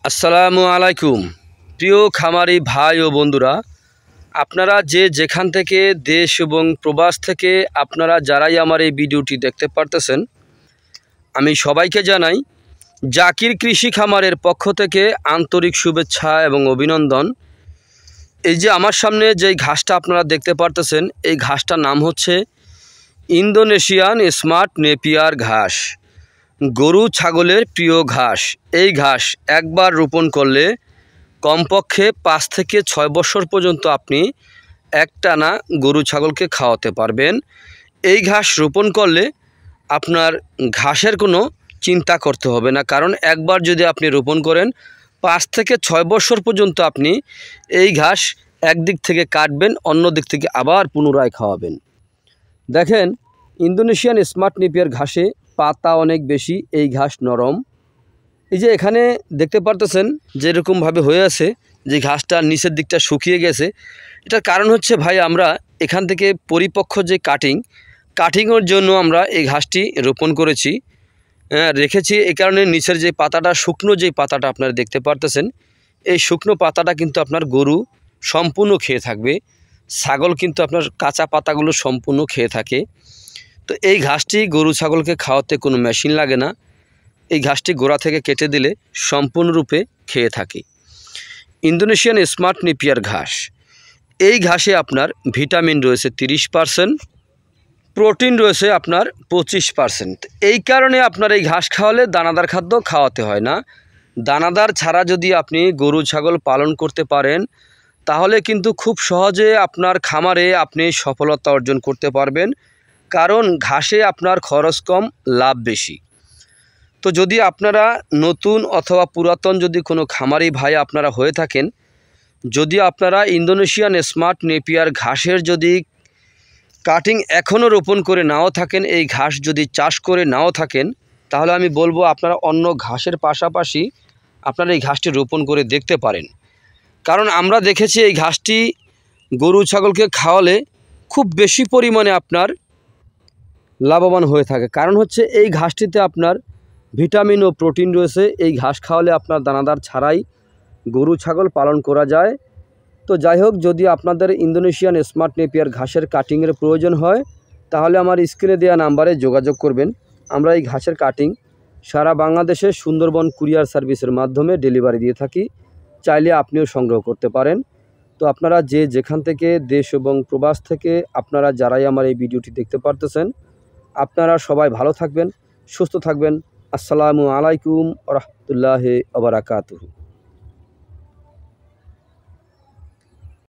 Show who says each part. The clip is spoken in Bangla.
Speaker 1: আসসালামু আলাইকুম প্রিয় খামারি ভাই ও বন্ধুরা, আপনারা যে যেখান থেকে দেশ এবং প্রবাস থেকে আপনারা যারাই আমার এই ভিডিওটি দেখতে পারতেছেন, আমি সবাইকে জানাই জাকির কৃষি খামারের পক্ষ থেকে আন্তরিক শুভেচ্ছা এবং অভিনন্দন। এই যে আমার সামনে যেই ঘাসটা আপনারা দেখতে পারতেছেন, এই ঘাসটার নাম হচ্ছে ইন্দোনেশিয়ান স্মার্ট নেপিয়ার ঘাস। গরু ছাগলের প্রিয় ঘাস। এই ঘাস একবার রোপণ করলে কমপক্ষে 5 থেকে 6 বছর পর্যন্ত আপনি একটানা গরু ছাগলকে খাওয়াতে পারবেন। এই ঘাস রোপণ করলে আপনার ঘাসের কোনো চিন্তা করতে হবে না, কারণ একবার যদি আপনি রোপণ করেন 5 থেকে 6 বছর পর্যন্ত আপনি এই ঘাস একদিক থেকে কাটবেন, অন্য দিক থেকে আবার পুনরায় খাওয়াবেন। দেখেন, ইন্দোনেশিয়ান স্মার্ট নেপিয়ার ঘাসে পাতা অনেক বেশি, এই ঘাস নরম। এই যে এখানে দেখতে পারতেছেন যেরকমভাবে হয়ে আছে, যে ঘাসটা নিচের দিকটা শুকিয়ে গেছে, এটার কারণ হচ্ছে ভাই আমরা এখান থেকে পরিপক্ক যে কাটিংয়ের জন্য আমরা এই ঘাসটি রোপণ করেছি, রেখেছি। এই কারণে নিচের যে পাতাটা, শুকনো যে পাতাটা আপনারা দেখতে পারতেছেন, এই শুকনো পাতাটা কিন্তু আপনার গরু সম্পূর্ণ খেয়ে থাকবে, ছাগল কিন্তু আপনার কাঁচা পাতাগুলো সম্পূর্ণ খেয়ে থাকে। তো এই ঘাসটি গরু ছাগলকে খাওয়াতে কোনো মেশিন লাগে না, এই ঘাসটি গোড়া থেকে কেটে দিলে সম্পূর্ণরূপে খেয়ে থাকে। ইন্দোনেশিয়ান স্মার্ট নেপিয়ার ঘাস, এই ঘাসে আপনার ভিটামিন রয়েছে 30%, প্রোটিন রয়েছে আপনার 25%। এই কারণে আপনার এই ঘাস খাওয়ালে দানাদার খাদ্য খাওয়াতে হয় না। দানাদার ছাড়া যদি আপনি গরু ছাগল পালন করতে পারেন, তাহলে কিন্তু খুব সহজে আপনার খামারে আপনি সফলতা অর্জন করতে পারবেন, কারণ ঘাসে আপনার খরচ কম, লাভ বেশি। তো যদি আপনারা নতুন অথবা পুরাতন যদি কোনো খামারি ভাই আপনারা হয়ে থাকেন, যদি আপনারা ইন্দোনেশিয়ান স্মার্ট নেপিয়ার ঘাসের যদি কাটিং এখনও রোপণ করে নাও থাকেন, এই ঘাস যদি চাষ করে নাও থাকেন, তাহলে আমি বলবো আপনারা অন্য ঘাসের পাশাপাশি আপনারা এই ঘাসটি রোপণ করে দেখতে পারেন। কারণ আমরা দেখেছি এই ঘাসটি গরু ছাগলকে খাওয়ালে খুব বেশি পরিমাণে আপনার লাভবান হয়ে থাকে। কারণ হচ্ছে এই ঘাসটিতে আপনার ভিটামিন ও প্রোটিন রয়েছে। এই ঘাস খাওয়ালে আপনার দানাদার ছাড়াই গরু ছাগল পালন করা যায়। তো যাই হোক, যদি আপনাদের ইন্দোনেশিয়ান স্মার্ট নেপিয়ার ঘাসের কাটিংয়ের প্রয়োজন হয়, তাহলে আমার স্ক্রিনে দেওয়া নাম্বারে যোগাযোগ করবেন। আমরা এই ঘাসের কাটিং সারা বাংলাদেশে সুন্দরবন কুরিয়ার সার্ভিসের মাধ্যমে ডেলিভারি দিয়ে থাকি, চাইলে আপনিও সংগ্রহ করতে পারেন। তো আপনারা যে যেখান থেকে দেশ এবং প্রবাস থেকে আপনারা যারাই আমার এই ভিডিওটি দেখতে পারতেছেন, আপনারা সবাই ভালো থাকবেন, সুস্থ থাকবেন। আসসালামু আলাইকুম ওয়া রাহমাতুল্লাহি ওয়া বারাকাতুহু।